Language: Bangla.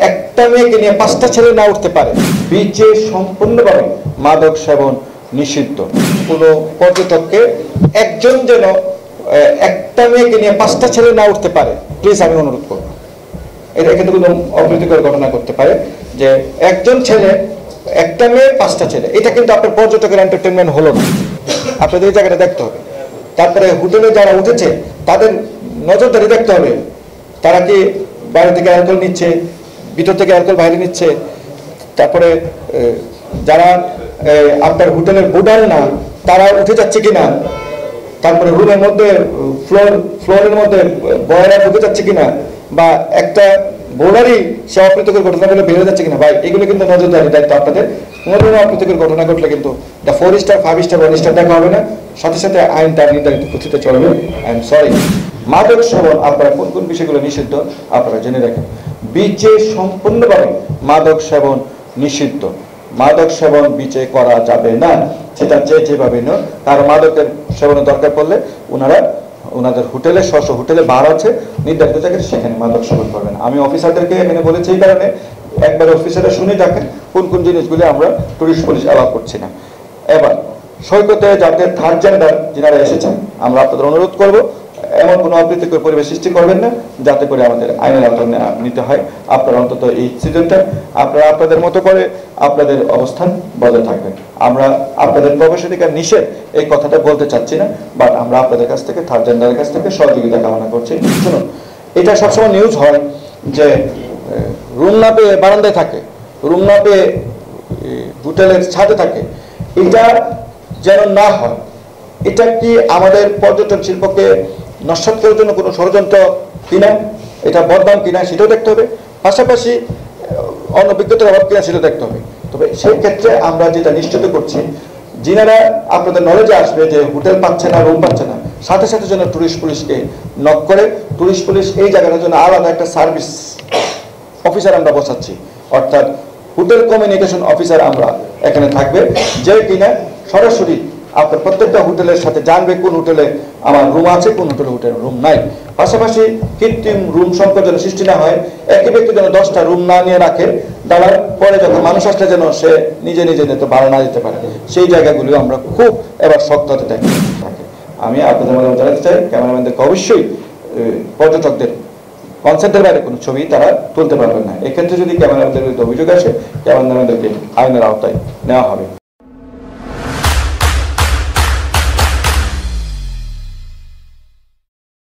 একটা মেয়েকে নিয়ে 5টা ছেলে না উঠতে পারে। বিচে সম্পূর্ণভাবে মাদক সেবন নিষিদ্ধ। কোনো পর্যটককে একজন যেন একটা মেয়েকে নিয়ে 5টা ছেলে না উঠতে পারে, প্লিজ আমি অনুরোধ করবো। এটা কিন্তু কোনো অপ্রীতিকর ঘটনা করতে পারে যে একজন ছেলে একটা মেয়ে 5টা ছেলে, এটা কিন্তু আপনার পর্যটকের এন্টারটেনমেন্ট হলো না। আপনাদের এই জায়গাটা দেখতে হবে। তারপরে হোটেলে যারা উঠেছে তাদের নজরদারি দেখতে হবে, তারা কি বাইরে থেকে অ্যালকোহল নিচ্ছে, ভিতর থেকে অ্যালকোহল বাইরে নিচ্ছে। তারপরে যারা আপনার হোটেলের বোর্ডার না তারা উঠে যাচ্ছে কিনা, তারপরে রুমের মধ্যে ফ্লোরের মধ্যে বয়রা ঢুকে যাচ্ছে কিনা, বা একটা বোর্ডারই সে অপ্রীতিকর ঘটনা বলে বেড়ে যাচ্ছে কিনা। ভাই এগুলো কিন্তু নজরদারি দায়িত্ব আপনাদের। কোনো ধরনের অপ্রীতিকর ঘটনা ঘটলে কিন্তু 4 স্টার 5 স্টার 1 স্টার দেখা হবে না, সাথে সাথে আইন তার নির্ধারিত গতিতে চলবে। I am sorry. মাদক সেবন আপনারা কোন কোন বিষয়গুলো নিষিদ্ধ আপনারা জেনে রাখেন। বিচে সম্পূর্ণভাবে মাদক সেবন নিষিদ্ধ। মাদক সেবন বিচে করা যাবে না, সেটা যেভাবে না। আর মাদকের সেবনের দরকার পড়লে ওনাদের হোটেলে হোটেলে বার আছে নির্ধারিত জায়গায়, সেখানে মাদক সেবন করবেন। আমি অফিসারদেরকে এখানে বলেছি এই কারণে, একবার অফিসাররা শুনে দেখেন কোন কোন জিনিসগুলি আমরা টুরিস্ট পুলিশ অ্যালাউ করছি না। এবার সৈকতে যাদের থার্ড জেন্ডার যিনারা এসেছেন, আমরা আপনাদের অনুরোধ করব এমন কোনো অপ্রীতিকর পরিবেশ সৃষ্টি করবেন না যাতে করে আমাদের আইনের আওতায় নিতে হয়। আপনারা অন্তত এই সিজনটা আপনারা আপনাদের মতো করে আপনাদের অবস্থান বজায় থাকবেন। আমরা আপনাদের প্রবেশাধিকার নিষেধ এই কথাটা বলতে চাচ্ছি না, বাট আমরা আপনাদের কাছ থেকে থার্ড জেন্ডারের কাছ থেকে সহযোগিতা কামনা করছি। শুনুন, এটা সবসময় নিউজ হয় যে রুম না পেয়ে বারান্দায় থাকে, রুম না পেয়ে হোটেলের ছাদে থাকে। এটা যেন না হয়। এটা কি আমাদের পর্যটন শিল্পকে নস্যাৎ করার জন্য কোনো ষড়যন্ত্র কিনা, এটা বদনাম কিনা সেটাও দেখতে হবে, পাশাপাশি অনভিজ্ঞতার অভাব কিনা সেটাও দেখতে হবে। তবে সেই ক্ষেত্রে আমরা যেটা নিশ্চিত করছি, যিনারা আপনাদের নলেজে আসবে যে হোটেল পাচ্ছে না, রুম পাচ্ছে না, সাথে সাথে যেন টুরিস্ট পুলিশকে নক করে, টুরিস্ট পুলিশ এই জায়গাটার জন্য আলাদা একটা সার্ভিস অফিসার আমরা বসাচ্ছি, অর্থাৎ হোটেল কমিউনিকেশন অফিসার আমরা এখানে থাকবে, যে কিনা সরাসরি আপনার প্রত্যেকটা হোটেলের সাথে জানবে কোন হোটেলে আমার রুম আছে, কোন হোটেলে রুম নাই। পাশাপাশি কৃত্রিম রুম সংকট যেন সৃষ্টি না হয়, একই ব্যক্তি যেন 10টা রুম না নিয়ে রাখে, দাঁড়ার পরে যখন মানুষ আসলে যেন সে নিজে নিজে যেতে ভাড়া না দিতে পারে, সেই জায়গাগুলিও আমরা খুব এবার শক্ত হতে থাকি। আমি আপনাদের মধ্যে জানাতে চাই, ক্যামেরাম্যানদেরকে অবশ্যই পর্যটকদের কনসেন্টের বাইরে কোনো ছবি তারা তুলতে পারবেন না। এক্ষেত্রে যদি ক্যামেরাম্যানদের বিরুদ্ধে অভিযোগ আসে, ক্যামেরাম্যানদেরকে আইনের আওতায় নেওয়া হবে।